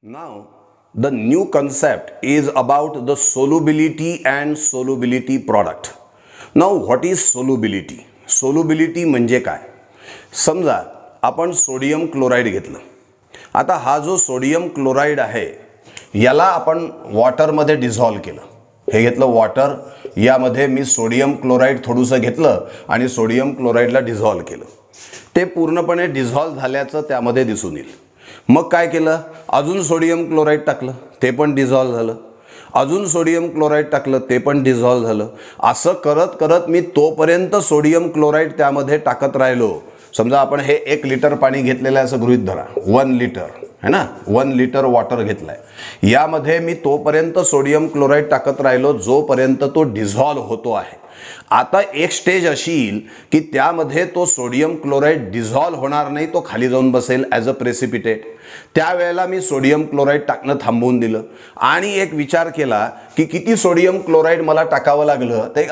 Now, the new concept is about the solubility and solubility product. Now, what is solubility? Solubility म्हणजे काय? समजा आपण sodium chloride घेतलं. आता हा जो सोडियम क्लोराइड आहे याला आपण वॉटरमध्ये डिझॉल्व केलं. हे घेतलं वॉटर, यामध्ये मी सोडियम क्लोराइड थोडंसं घेतलं आणि सोडियम क्लोराइडला डिझॉल्व केलं. ते पूर्णपणे डिझॉल्व झाल्याचं त्यामध्ये दिसून येईल. मग काय केलं, अजून सोडियम क्लोराइड टाकलं, ते पण डिझॉल्व झालं. अजून सोडियम क्लोराइड टाकलं, ते पण डिझॉल्व झालं. असं करत करत मी तोपर्यंत सोडियम क्लोराइड त्यामध्ये टाकत राहिलो. समजा आपण हे 1 लिटर पाणी घेतलेलं आहे असं गृहीत धरा, 1 लिटर है ना, 1 लिटर वॉटर घेतलाय. यामध्ये मी तोपर्यंत सोडियम क्लोराइड टाकत राहिलो जोपर्यंत तो डिझॉल्व होतो आहे. आता एक स्टेज अशी येईल की त्यामध्ये तो सोडियम क्लोराइड डिझॉल्व होणार नाही, तो खाली जाऊन बसेल ॲज अ प्रेसिपिटेट. त्यावेळेला मी सोडियम क्लोराइड टाकणं थांबवून दिलं आणि एक विचार केला की किती सोडियम क्लोराइड मला टाकावं लागलं. तर एक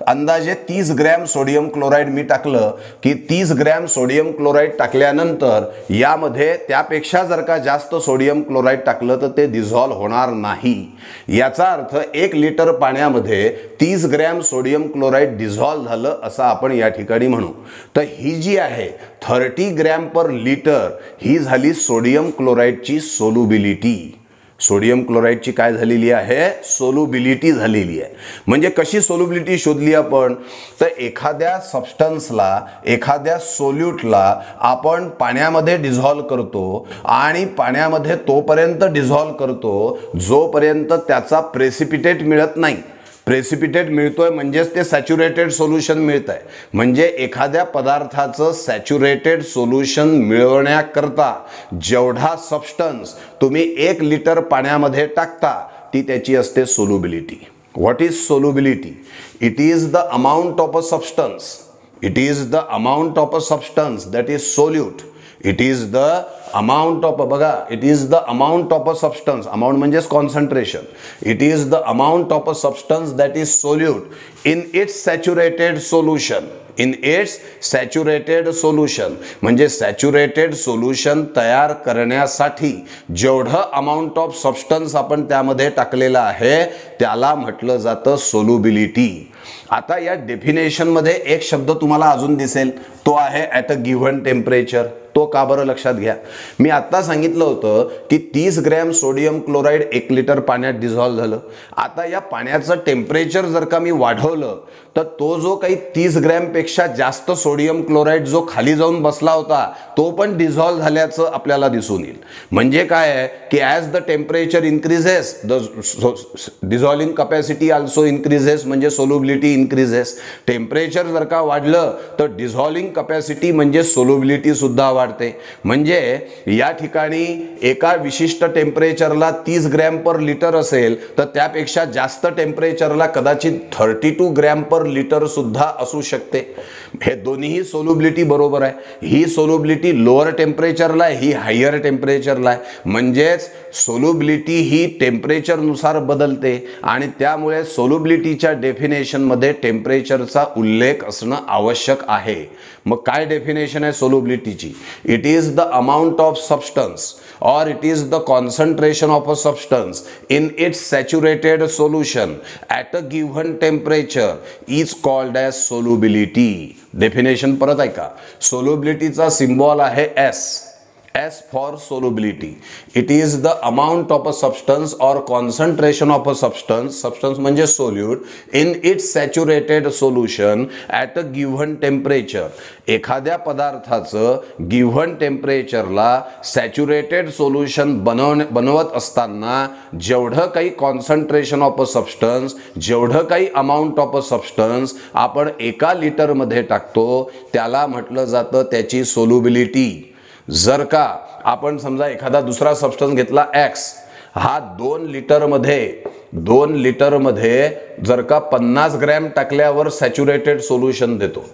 अंदाजे 30 ग्रॅम सोडियम क्लोराइड मी टाकलं की 30 ग्रॅम सोडियम क्लोराइड टाकल्यानंतर यामध्ये त्यापेक्षा जर का जास्त सोडियम क्लोराइड टाकलं तर ते डिझॉल्व होणार नाही. याचा अर्थ 1 लिटर पाण्यामध्ये 30 ग्रॅम सोडियम क्लोराइड डिझॉल्व झालं असं आपण या ठिकाणी म्हणू. तर ही जी आहे 30 ग्रॅम पर लिटर ही झाली सोडियम क्लोराइडची सोल्युबिलिटी. सोडियम क्लोराइडची काय झालेली आहे, सोल्युबिलिटी झालेली आहे. म्हणजे कशी सोल्युबिलिटी शोधली आपण, तर एखाद्या सबस्टन्सला, एखाद्या सोल्यूटला आपण पाण्यामध्ये डिझॉल्व करतो आणि पाण्यामध्ये तोपर्यंत डिझॉल्व करतो जोपर्यंत त्याचा प्रेसिपिटेट मिळत नाही. प्रेसिपिटेट मिळतोय म्हणजेच ते सॅच्युरेटेड सोल्युशन मिळत आहे. म्हणजे एखाद्या पदार्थाचं सॅच्युरेटेड सोल्युशन मिळवण्याकरता जेवढा सबस्टन्स तुम्ही 1 लिटर पाण्यामध्ये टाकता ती त्याची असते solubility. What is solubility? It is the amount of a substance. It is the amount of a substance that is solute. It is the amount of, बघा, it is the amount of a substance. Amount म्हणजेच concentration. It is the amount of a substance that is solute in its saturated solution. In its saturated solution म्हणजे saturated solution तयार करण्यासाठी जेवढं amount of substance आपण त्यामध्ये टाकलेलं आहे त्याला म्हटलं जातं सोल्युबिलिटी. आता या डेफिनेशनमध्ये एक शब्द तुम्हाला अजून दिसेल, तो आहे ॲट अ गिव्हन टेम्परेचर. तो का बरं लक्षात घ्या, मी आत्ता सांगितलं होतं की 30 ग्रॅम सोडियम क्लोराइड 1 लिटर पाण्यात डिझॉल्व झालं. आता या पाण्याचं टेम्परेचर जर का मी वाढवलं तर तो जो काही 30 ग्रॅमपेक्षा जास्त सोडियम क्लोराइड जो खाली जाऊन बसला होता तो पण डिझॉल्व झाल्याचं आपल्याला दिसून येईल. म्हणजे काय आहे की as the temperature increases the dissolving capacity also increases, म्हणजे सोल्युबिलिटी इन्क्रीजेस. टेम्परेचर जर का वाढलं तर डिझॉल्विंग कपॅसिटी म्हणजे सोल्युबिलिटी सुद्धा वाढते. म्हणजे या ठिकाणी एका विशिष्ट टेम्परेचरला 30 ग्रॅम पर लिटर असेल तर त्यापेक्षा जास्त टेम्परेचरला कदाचित 32 ग्रॅम पर लिटर सुद्धा असू शकते. हे दोन्ही सोल्युबिलिटी बरोबर आहे. ही सोल्युबिलिटी लोअर टेम्परेचरला आहे, ही हायर टेम्परेचरला आहे. म्हणजेच सोल्युबिलिटी ही टेम्परेचरनुसार बदलते आणि त्यामुळे सोल्युबिलिटीच्या डेफिनेशनमध्ये टेम्परेचरचा उल्लेख असणं आवश्यक आहे. मग काय डेफिनेशन आहे सोल्युबिलिटीची? It is the amount of substance or it is the concentration of a substance in its saturated solution at a given temperature is called as solubility. Definition परत ऐका. Solubilityचा symbol आहे S. S for solubility. It is the amount of a substance or concentration of a substance, substance म्हणजे solute, in its saturated solution at a given temperature. एखाद्या पदार्थाचं given टेम्परेचरला saturated solution बनवत असताना जेवढं काही कॉन्सन्ट्रेशन ऑफ अ सबस्टन्स, जेवढं काही amount of a substance आपण 1 लिटरमध्ये टाकतो त्याला म्हटलं जातं त्याची सोल्युबिलिटी. जर का आपण समजा एखादा दुसरा सबस्टन्स घेतला X, हा 2 लिटरमध्ये जर का 50 ग्रॅम टाकल्यावर सॅच्युरेटेड सोल्युशन देतो.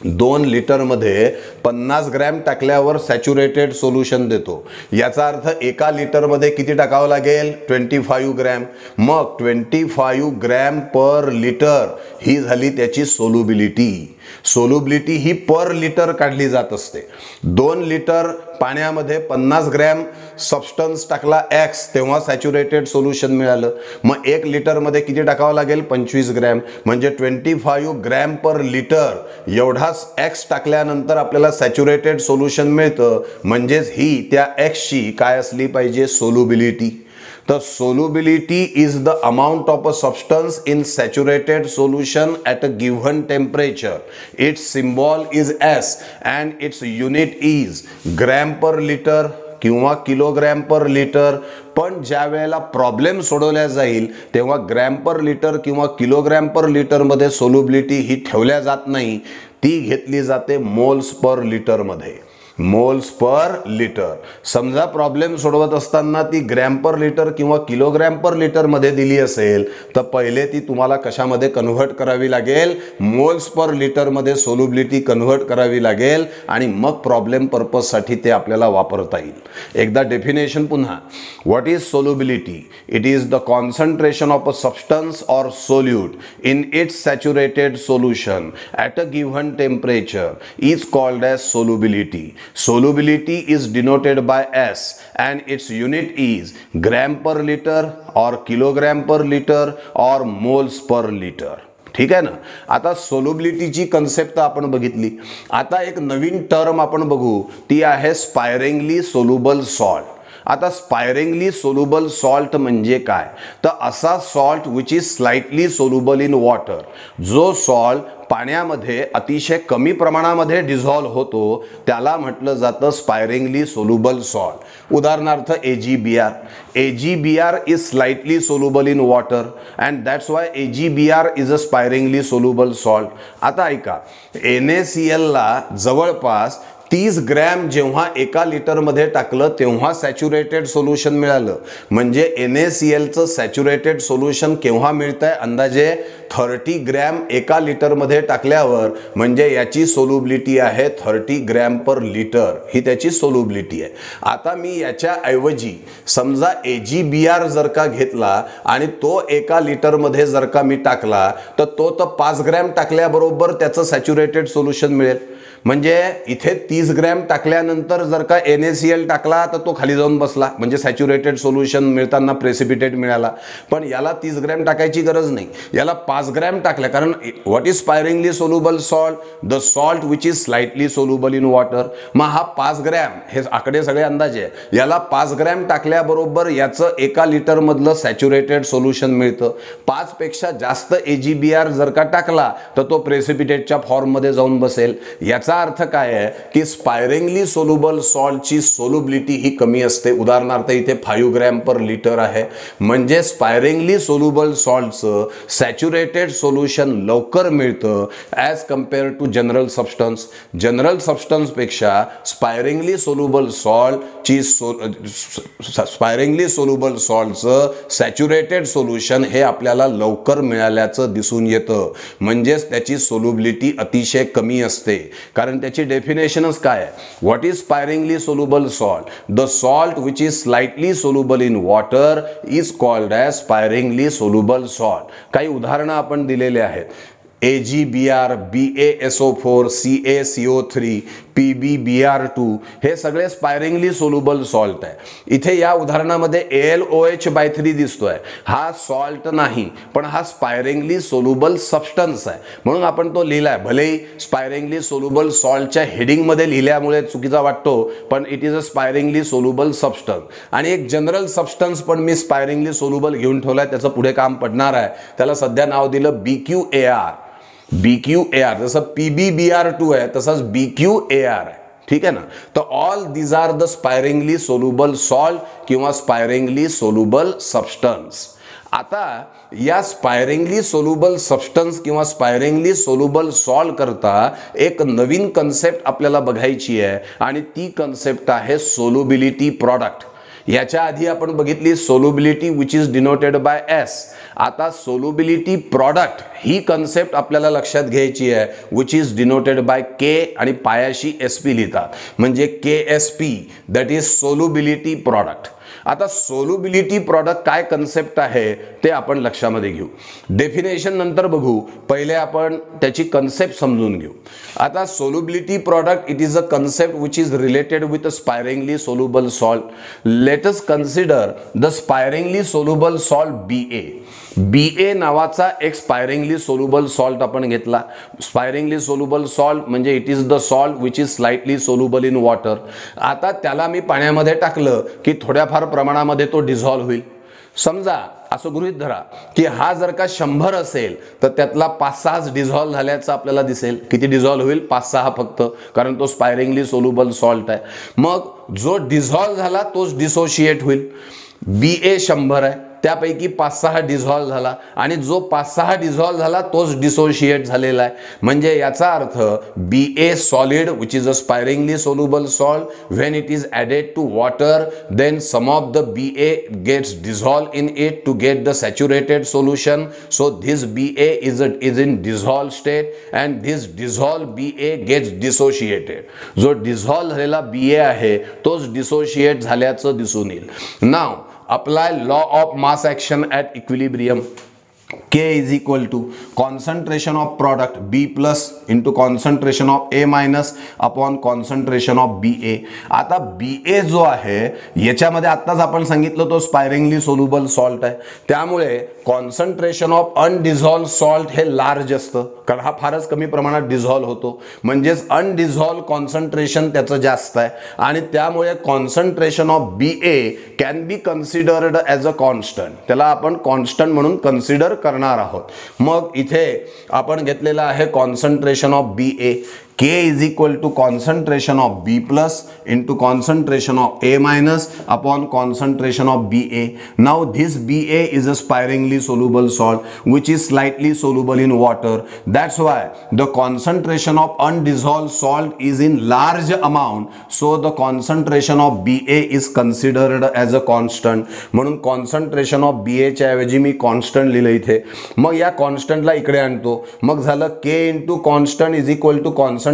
2 लिटरमध्ये 50 ग्रॅम टाकल्यावर सॅच्युरेटेड सोल्युशन देतो. याचा अर्थ 1 लिटरमध्ये किती टाकावं लागेल? 25 ग्रॅम. मग 25 ग्रॅम पर लिटर ही झाली त्याची सोल्युबिलिटी. सोल्युबिलिटी ही पर लिटर काढली जात असते. 2 लिटर पाण्यामध्ये 50 ग्रॅम सबस्टन्स टाकला एक्स तेव्हा सॅच्युरेटेड सोल्युशन मिळालं. मग 1 लिटरमध्ये किती टाकावं लागेल? 25 ग्रॅम, म्हणजे 25 ग्रॅम पर लिटर एवढाच एक्स टाकल्यानंतर आपल्याला सॅच्युरेटेड सोल्युशन मिळतं. म्हणजेच ही त्या एक्सची काय असली पाहिजे? Solubility. The solubility is the amount of a substance in saturated solution at a given temperature. Its symbol is S and its unit is gram per liter किंवा किलोग्रॅम पर लिटर. पण ज्या वेळेला प्रॉब्लेम सोडवल्या जाईल तेव्हा gram per litre किंवा kilogram पर लिटरमध्ये solubility ही ठेवल्या जात नाही, ती घेतली जाते मोल्स पर लिटरमध्ये. Moles per litre. समजा प्रॉब्लेम सोडवत असताना ती ग्रॅम पर लिटर किंवा किलोग्रॅम पर लिटर मध्ये दिली असेल तर पहिले ती तुम्हाला कशामध्ये कन्व्हर्ट करावी लागेल? मोल्स पर लिटर मध्ये सोल्युबिलिटी कन्व्हर्ट करावी लागेल आणि मग प्रॉब्लेम पर्पजसाठी ते आपल्याला वापरता येईल. एकदा डेफिनेशन पुन्हा. What is solubility? It is the concentration of a substance or solute in its saturated solution at a given temperature is called as solubility. Solubility is denoted by S and its unit is gram per liter or kilogram per liter or moles per liter. ठीक आहे ना. आता सोल्युबिलिटीची concept आपण बघितली. आता एक नवीन term आपण बघू, ती आहे स्पायरिंगली सोल्युबल सॉल्ट. आता स्पायरिंगली सोल्युबल सॉल्ट म्हणजे काय? तर असा salt which is slightly soluble in water. जो सॉल्ट पाण्यामध्ये अतिशय कमी प्रमाणामध्ये डिझॉल्व होतो त्याला म्हटलं जातं स्पायरिंगली सोल्युबल सॉल्ट. उदाहरणार्थ AgBr. AgBr is slightly soluble in water and that's why AgBr is a sparingly soluble salt. आता ऐका, NaCl ला जवळपास 30 ग्रॅम जेव्हा 1 लिटरमध्ये टाकलं तेव्हा सॅच्युरेटेड सोल्युशन मिळालं. म्हणजे NaClचं सॅच्युरेटेड सोल्युशन केव्हा मिळतंय? अंदाजे 30 ग्रॅम 1 लिटरमध्ये टाकल्यावर. म्हणजे याची सोल्युबिलिटी आहे 30 ग्रॅम पर लिटर. ही त्याची सोल्युबिलिटी आहे. आता मी याच्या ऐवजी समजा AgBr जर का घेतला आणि तो 1 लिटरमध्ये जर का मी टाकला तर तो 5 ग्रॅम टाकल्याबरोबर त्याचं सॅच्युरेटेड सोल्युशन मिळेल. म्हणजे इथे 30 ग्रॅम टाकल्यानंतर जर का NaCl टाकला तर तो खाली जाऊन बसला, म्हणजे सॅच्युरेटेड सोल्युशन मिळताना प्रेसिपिटेट मिळाला. पण याला 30 ग्रॅम टाकायची गरज नाही, याला 5 ग्रॅम टाकल्या. कारण what is sparingly soluble salt? The salt which is slightly soluble in water. मग हा 5 ग्रॅम, हे आकडे सगळे अंदाजे आहे, याला 5 ग्रॅम टाकल्याबरोबर याचं 1 लिटरमधलं सॅच्युरेटेड सोल्युशन मिळतं. 5 पेक्षा जास्त AgBr जर का टाकला तर तो प्रेसिपिटेटच्या फॉर्ममध्ये जाऊन बसेल. याचा अर्थ काय आहे की स्पायरिंगली सोल्युबल सॉल्टची सोल्युबिलिटी ही कमी असते. उदाहरणार्थ इथे 5 ग्रॅम पर लिटर आहे. म्हणजे स्पायरिंगली सोल्युबल सॉल्टचं सॅच्युरेटेड सोल्युशन लवकर मिळतं as compare to general substance. General सबस्टन्सपेक्षा स्पायरिंगली सोल्युबल सॉल्टचं सॅच्युरेटेड सोल्युशन हे आपल्याला लवकर मिळाल्याचं दिसून येतं. म्हणजेच त्याची सोल्युबिलिटी अतिशय कमी असते. कारण त्याची डेफिनेशनच काय आहे? What is sparingly soluble salt? The salt which is slightly soluble in water is called as sparingly soluble salt. काही उदाहरणं आपण दिलेले आहेत. AgBr, BaSO4, CaCO3, PbBr2 हे सगळे स्पायरिंगली सोल्युबल सॉल्ट आहे. इथे या उदाहरणामध्ये AlOH/3 दिसतोय. हा सॉल्ट नाही, पण हा स्पायरिंगली सोल्युबल सबस्टन्स आहे म्हणून आपण तो लिहिलाय. भलेही स्पायरिंगली सोल्युबल सॉल्टच्या हेडिंगमध्ये लिहिल्यामुळे चुकीचा वाटतो, पण it is a sparingly soluble substance. आणि एक जनरल सबस्टन्स पण मी स्पायरिंगली सोल्युबल घेऊन ठेवलाय, त्याचं पुढे काम पडणार आहे. त्याला सध्या नाव दिलं BQAR. BQAR जसं PbBr2 आहे तसंच BQAR आहे. ठीक आहे ना. तर all these are the sparingly soluble salt किंवा स्पायरिंगली सोल्युबल सबस्टन्स. आता या स्पायरिंगली सोल्युबल सबस्टन्स किंवा स्पायरिंगली सोल्युबल सॉल्ट करता एक नवीन कन्सेप्ट आपल्याला बघायची आहे आणि ती कन्सेप्ट आहे सोल्युबिलिटी प्रॉडक्ट. याच्या आधी आपण बघितली solubility which is denoted by S. आता सोल्युबिलिटी प्रॉडक्ट ही कन्सेप्ट आपल्याला लक्षात घ्यायची आहे which is denoted by K आणि पायाशी SP लिहितात. म्हणजे KSP, that is solubility product. आता सोल्युबिलिटी प्रॉडक्ट काय कन्सेप्ट आहे ते आपण लक्षामध्ये घेऊ. डेफिनेशन नंतर बघू, पहिले आपण त्याची कन्सेप्ट समजून घेऊ. आता solubility product it is a concept which is related with sparingly soluble salt. Let us consider the sparingly soluble salt BA. BA नावाचा एक स्पायरिंगली सोल्युबल सॉल्ट आपण घेतला. स्पायरिंगली सोल्युबल सॉल्ट म्हणजे it is the salt which is slightly soluble in water. आता त्याला मी पाण्यामध्ये टाकलं की थोड्याफार प्रमाणामध्ये तो डिझॉल्व्ह होईल. समजा असं गृहीत धरा की हा जर का 100 असेल तर त्यातला 5-6 डिझॉल्व्ह झाल्याचं आपल्याला दिसेल. किती डिझॉल्व्ह होईल? 5-6 फक्त, कारण तो स्पायरिंगली सोल्युबल सॉल्ट आहे. मग जो डिझॉल्व्ह झाला तोच डिसोशिएट होईल. BA 100 आहे, त्यापैकी 5-6 डिझॉल्व्ह झाला आणि जो 5-6 डिझॉल्व्ह झाला तोच डिसोशिएट झालेला आहे. म्हणजे याचा अर्थ BA solid which is a sparingly soluble salt when it is added to water then some of the BA gets dissolve in it to get the saturated solution. So this BA is in dissolve state and this dissolve BA gets dissociated. जो dissolve झालेला BA आहे तोच dissociate झाल्याचं दिसून येईल. नाव apply law of mass action at equilibrium. K is equal to concentration of product B plus into concentration of A minus upon concentration of BA. आता BA जो आहे याच्यामध्ये आत्ताच आपण सांगितलं तो स्पायरिंगली सोल्युबल सॉल्ट आहे, त्यामुळे कॉन्सन्ट्रेशन ऑफ अनडिझॉल्व्ह सॉल्ट हे लार्ज असतं, कारण हा फारच कमी प्रमाणात डिझॉल्व्ह होतो. म्हणजेच अनडिझॉल्व्ह कॉन्सन्ट्रेशन त्याचं जास्त आहे आणि त्यामुळे concentration of BA can be considered as a constant. त्याला आपण कॉन्स्टंट म्हणून कन्सिडर करणार आहोत. मग इथे आपण घेतलेला आहे concentration of BA. K is equal to concentration of B plus into concentration of A minus upon concentration of BA. Now this BA is a sparingly soluble salt which is slightly soluble in water. That's why the concentration of undissolved salt is in large amount. So the concentration of BA is considered as a constant. म्हणून concentration of BA च्या ऐवजी मी constant लिहिलं इथे. मग या कॉन्स्टंटला इकडे आणतो. मग झालं K into constant is equal to concentration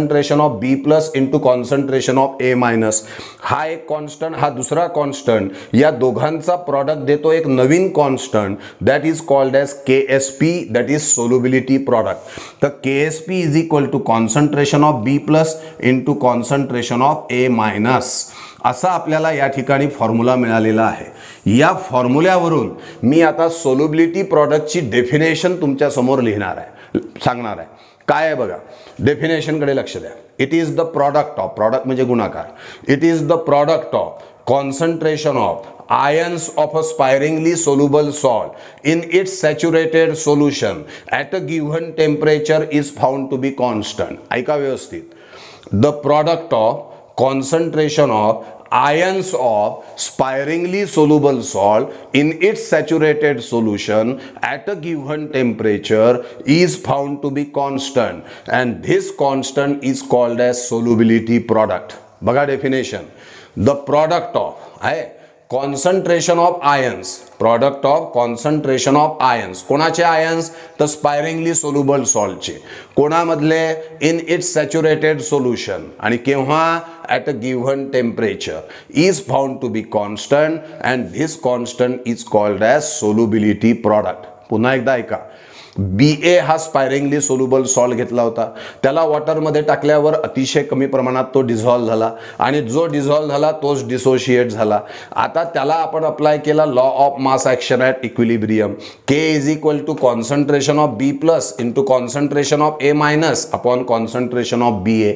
of B plus into concentration of A minus. हा एक कॉन्स्टंट, हा दुसरा कॉन्स्टंट, या दोघांचा प्रॉडक्ट देतो एक नवीन constant that is called as KSP, that is solubility product. तर KSP is equal to concentration of B plus into concentration of A minus. असा आपल्याला या ठिकाणी फॉर्म्युला मिळालेला आहे. या फॉर्म्युल्यावरून मी आता सोल्युबिलिटी प्रॉडक्टची डेफिनेशन तुमच्या समोर लिहिणार आहे, सांगणार आहे. काय आहे बघा, डेफिनेशनकडे लक्ष द्या. It is the product of, product म्हणजे गुणाकार, it is the product of concentration of ions of a sparingly soluble salt in its saturated solution at a given temperature is found to be constant. ऐका व्यवस्थित. The product of concentration of ions of sparingly soluble salt in its saturated solution at a given temperature is found to be constant and this constant is called as solubility product. बघा definition. The product of आहे concentration of ions, product of concentration of ions. कोणाचे ions? तर sparingly soluble सॉल्टचे. कोणामधले? In its saturated solution. आणि केव्हा? At a given temperature is found to be constant and this constant is called as solubility product. पुन्हा एकदा ऐका. BA हा स्पायरिंगली सोल्युबल सॉल्ट घेतला होता, त्याला वॉटरमध्ये टाकल्यावर अतिशय कमी प्रमाणात तो डिझॉल्व्ह झाला आणि जो डिझॉल्व्ह झाला तोच डिसोशिएट झाला. आता त्याला आपण अप्लाय केला law of mass action at equilibrium. K is equal to concentration of B plus into concentration of A minus upon concentration of BA.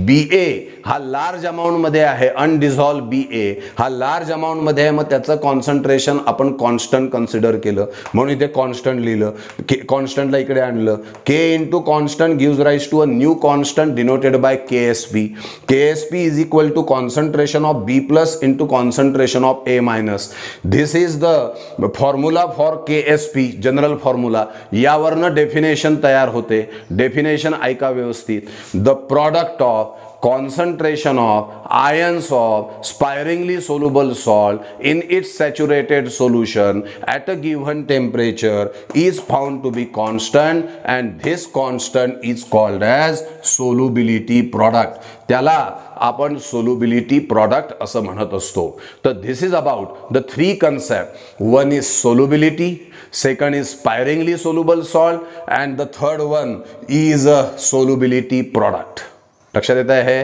BA हा लार्ज अमाऊंटमध्ये आहे, अनडिझॉल्व्ह BA हा लार्ज अमाऊंटमध्ये आहे, मग त्याचं कॉन्सन्ट्रेशन आपण कॉन्स्टंट कन्सिडर केलं म्हणून इथे कॉन्स्टंट लिहिलं. कॉन्स्टंटला इकडे आणलं. K into constant gives rise to a new constant denoted by KSP. KSP is equal to concentration of B plus into concentration of A minus. This is the formula for KSP, general formula. यावरनं definition तयार होते. Definition ऐका व्यवस्थित. The product of concentration of ions of sparingly soluble salt in its saturated solution at a given temperature is found to be constant, and this constant is called as solubility product. त्याला आपण solubility product असं म्हणत असतो. तर this is about the three concepts. One is solubility, second is sparingly soluble salt, and the third one is a solubility product. लक्षात येत आहे?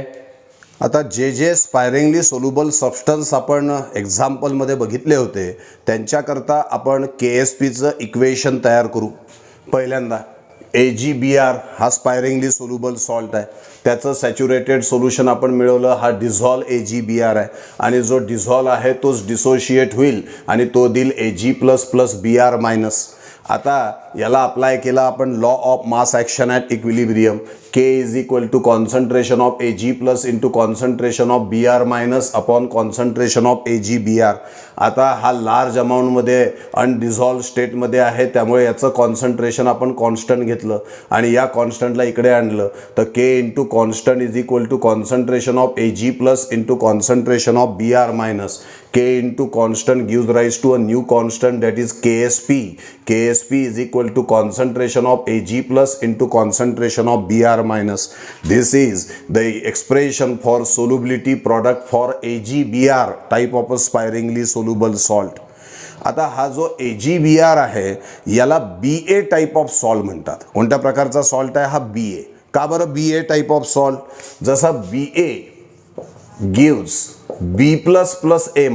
आता जे स्पायरिंगली सोल्युबल सबस्टन्स आपण एक्झाम्पलमध्ये बघितले होते त्यांच्याकरता आपण KSPचं इक्वेशन तयार करू. पहिल्यांदा AgBr हा स्पायरिंगली सोल्युबल सॉल्ट आहे, त्याचं सॅच्युरेटेड सोल्युशन आपण मिळवलं, हा डिझॉल्व AgBr आहे, आणि जो डिझॉल्व आहे तोच डिसोशिएट होईल आणि तो देईल Ag++Br-. आता याला अप्लाय केला आपण law of mass action at equilibrium. K = concentration of Ag+ into concentration of Br- upon concentration of AgBr. आता हा लार्ज अमाऊंटमध्ये अनडिझॉल्व स्टेटमध्ये आहे, त्यामुळे याचं कॉन्सन्ट्रेशन आपण कॉन्स्टंट घेतलं आणि या कॉन्स्टंटला इकडे आणलं. तर K × constant = concentration of Ag+ into concentration of Br-. K × constant gives rise to a new constant, that is KSP. KSP = concentration of Ag+ into concentration of Br-. This is the expression for solubility product for AgBr type of a sparingly soluble salt. आता हा जो AgBr आहे याला BA type of salt म्हणतात. कोणत्या प्रकारचा salt आहे हा? BA. का बरं BA टाइप ऑफ सॉल्ट? जसा BA gives B++A-,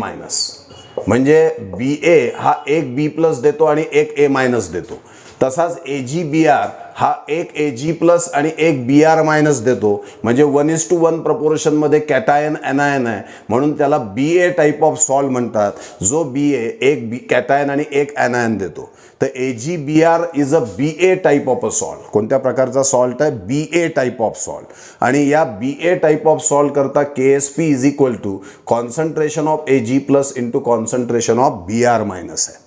म्हणजे BA हा एक B+ देतो आणि एक A- देतो, तसाच AgBr हा एक Ag+ आणि एक Br- देतो, म्हणजे 1:1 प्रपोर्शनमध्ये कॅटायन एनायन आहे, म्हणून त्याला BA टाइप ऑफ सॉल्ट म्हणतात. जो BA एक कॅटायन आणि एक एनायन देतो. तर AgBr is a BA type of a salt. कोणत्या प्रकारचा सॉल्ट आहे? BA type of salt. आणि या BA टाइप ऑफ सॉल्ट करता KSP = concentration of Ag+ into concentration of Br- आहे.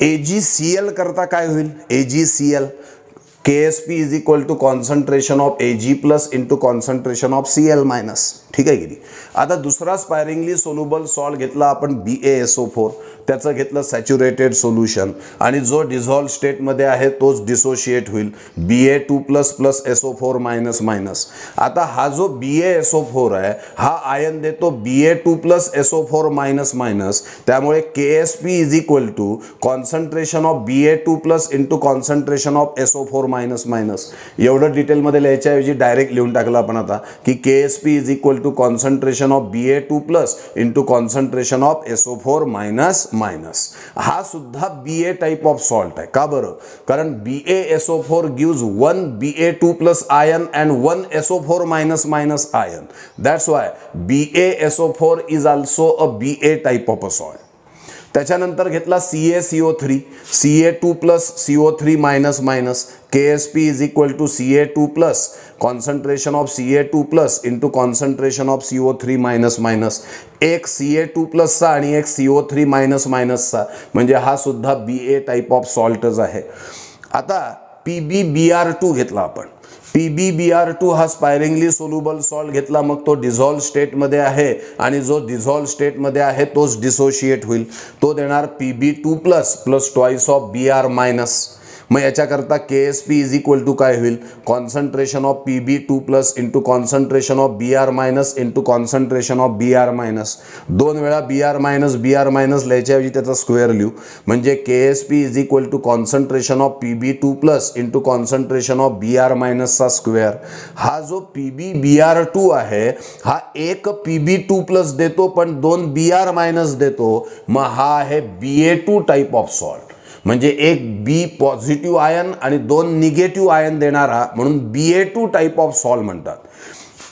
AgCl करता काय होईल? AgCl KSP = concentration of Ag+ into concentration of Cl-. ठीक आहे की नाही? आता दुसरा स्पायरिंगली सोल्युबल सॉल्ट घेतला आपण BaSO4, त्याचं घेतलं सॅच्युरेटेड सोल्युशन आणि जो डिझॉल्व स्टेटमध्ये आहे तोच डिसोशिएट होईल Ba2++ SO4-. आता हा जो BaSO4 आहे हा आयन देतो Ba2+ SO4-, त्यामुळे KSP = concentration of Ba2+ into concentration of SO4-. एवढं डिटेलमध्ये लिहायच्याऐवजी डायरेक्ट लिहून टाकलं आपण आता की KSP = concentration of Ba2+ into concentration of SO4-. हा सुद्धा BA टाइप ऑफ सॉल्ट आहे. का बरं? कारण BaSO4 gives 1 Ba2+ ion and 1 SO4-, ion. That's why BaSO4 is also a BA type of a salt. त्याच्यानंतर घेतला CaCO3, Ca2+ CO3-, KSP = Ca2+, concentration of Ca2+ into concentration of CO3-. एक Ca2+ आणि एक CO3-, म्हणजे हा सुद्धा BA type of सॉल्टच आहे. आता PbBr2 घेतला आपण. PbBr2 हा स्पायरिंगली सोल्युबल सॉल्ट घेतला, मग तो डिझॉल्व स्टेटमध्ये आहे आणि जो डिझॉल्व स्टेटमध्ये आहे तोच डिसोशिएट होईल. तो देणार Pb2+ + ट्वाइस ऑफ Br-. मग याच्याकरता KSP = काय होईल? Concentration of Pb2+ into concentration of Br- into concentration of Br-. 2 वेळा Br- लिहायच्याऐवजी त्याचा स्क्वेअर लिहू, म्हणजे KSP = concentration of Pb2+ into concentration of Br- square. हा जो PbBr2 आहे हा एक Pb2+ देतो पण 2 Br- देतो, मग हा आहे BA2 टाइप ऑफ सॉल्ट. म्हणजे एक B पॉझिटिव्ह आयन आणि 2 निगेटिव्ह आयन देणारा, म्हणून BA2 टाइप ऑफ सॉल्ट म्हणतात.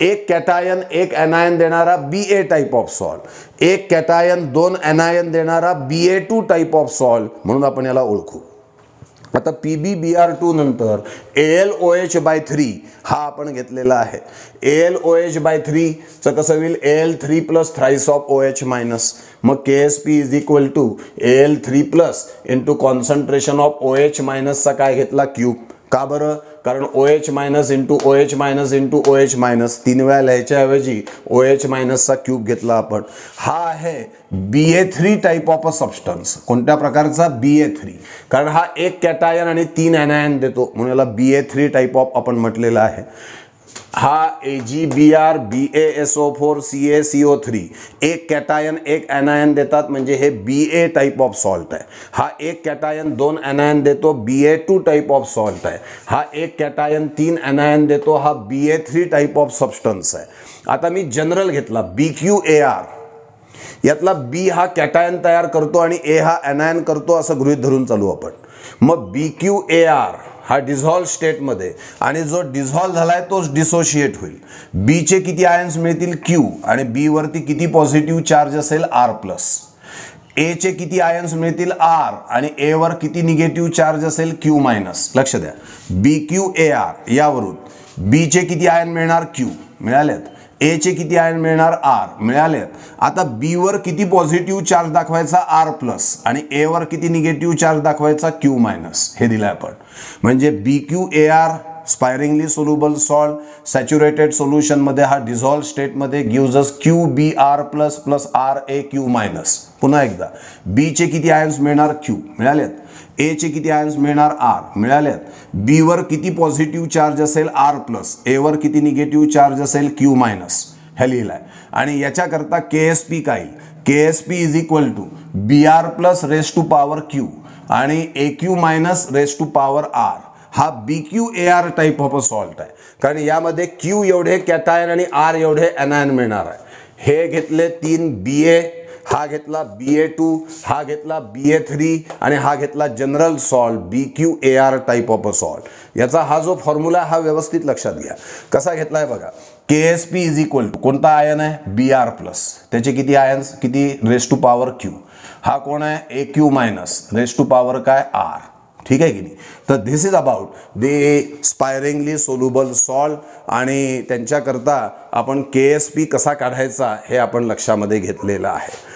एक कॅटायन एक एनायन देणारा BA टाइप ऑफ सॉल्ट, एक कॅटायन 2 एनायन देणारा BA2 टाइप ऑफ सॉल्ट, म्हणून आपण याला ओळखू. आता PbBr2 नंतर AlOH/3 हा आपण घेतलेला आहे. AlOH/3 चं कसं होईल? Al3+ thrice of OH-. मग KSP = Al3+ into concentration of OH- चा काय घेतला? क्यूब. का बरं? कारण OH minus into OH minus into OH minus 3 वेळा लिहायच्याऐवजी OH मायनसचा क्यूब घेतला आपण. हा आहे Ba3 type of a substance. कोणत्या प्रकारचा? Ba3. कारण हा एक कॅटायन आणि 3 ऍनायन देतो म्हणून याला Ba3 टाईप ऑफ आपण म्हटलेला आहे. हा AgBr BaSO4 CaCO3 एक कॅटायन एक ऍनायन देतात म्हणजे हे Ba टाईप ऑफ सॉल्ट आहे. हा एक कॅटायन 2 ऍनायन देतो Ba2 टाईप ऑफ सॉल्ट आहे. हा एक कॅटायन 3 ऍनायन देतो हा Ba3 टाईप ऑफ सबस्टन्स आहे. आता मी जनरल घेतला BqAr. यातला B हा कॅटायन तयार करतो आणि A हा ऍनायन करतो असं गृहीत धरून चालू आपण. मग BqAr हा डिझॉल्व स्टेटमध्ये आणि जो डिझॉल्व झालाय तोच डिसोशिएट होईल. बी चे किती आयन्स मिळतील? Q. आणि बी वरती किती पॉझिटिव्ह चार्ज असेल? R+. ए चे किती आयन्स मिळतील? R. आणि ए वर किती निगेटिव्ह चार्ज असेल? Q-. लक्ष द्या, BqAr यावरून बी चे किती आयन मिळणार? Q मिळालेत. ए चे किती आयन मिळणार? R मिळालेत. आता बी वर किती पॉझिटिव्ह चार्ज दाखवायचा? R+ आणि ए वर किती निगेटिव्ह चार्ज दाखवायचा? Q-. हे दिलंय आपण. म्हणजे BqAr sparingly soluble salt saturated solution मध्ये हा डिझॉल्व स्टेट मध्ये गिव्स अस QBr+ + RaQ-. पुन्हा एकदा, बी चे किती आयन्स मिळणार? Q मिळालेत. ए चे किती आयन्स मिळणार? R मिळालेत. बी वर किती पॉझिटिव्ह चार्ज असेल? R+. ए वर किती निगेटिव्ह चार्ज असेल? Q-. हे लिहिलंय. आणि याच्याकरता KSP काय येईल? KSP is equal to Br+ raise to power Q आणि AQ- raise to power R. हा BqAr type of a salt आहे. कारण यामध्ये Q एवढे कॅटायन आणि R एवढे ऍनायन मिळणार आहे. हे घेतले 3 Ba, हा घेतला Ba2, हा घेतला Ba3 आणि हा घेतला general salt BqAr type of a salt. याचा हा जो फॉर्म्युला हा व्यवस्थित लक्षात घ्या. कसा घेतलाय बघा. KSP इज इक्वल टू कोणता आयन आहे? Br+. त्याचे किती आयन्स? किती? Raise to power Q. हा कोण आहे? AQ- रेज टू पॉवर काय? R. ठीक आहे की नाही? तर this is about the sparingly soluble salt आणि त्यांच्याकरता आपण KSP कसा काढायचा हे आपण लक्षामध्ये घेतलेलं आहे.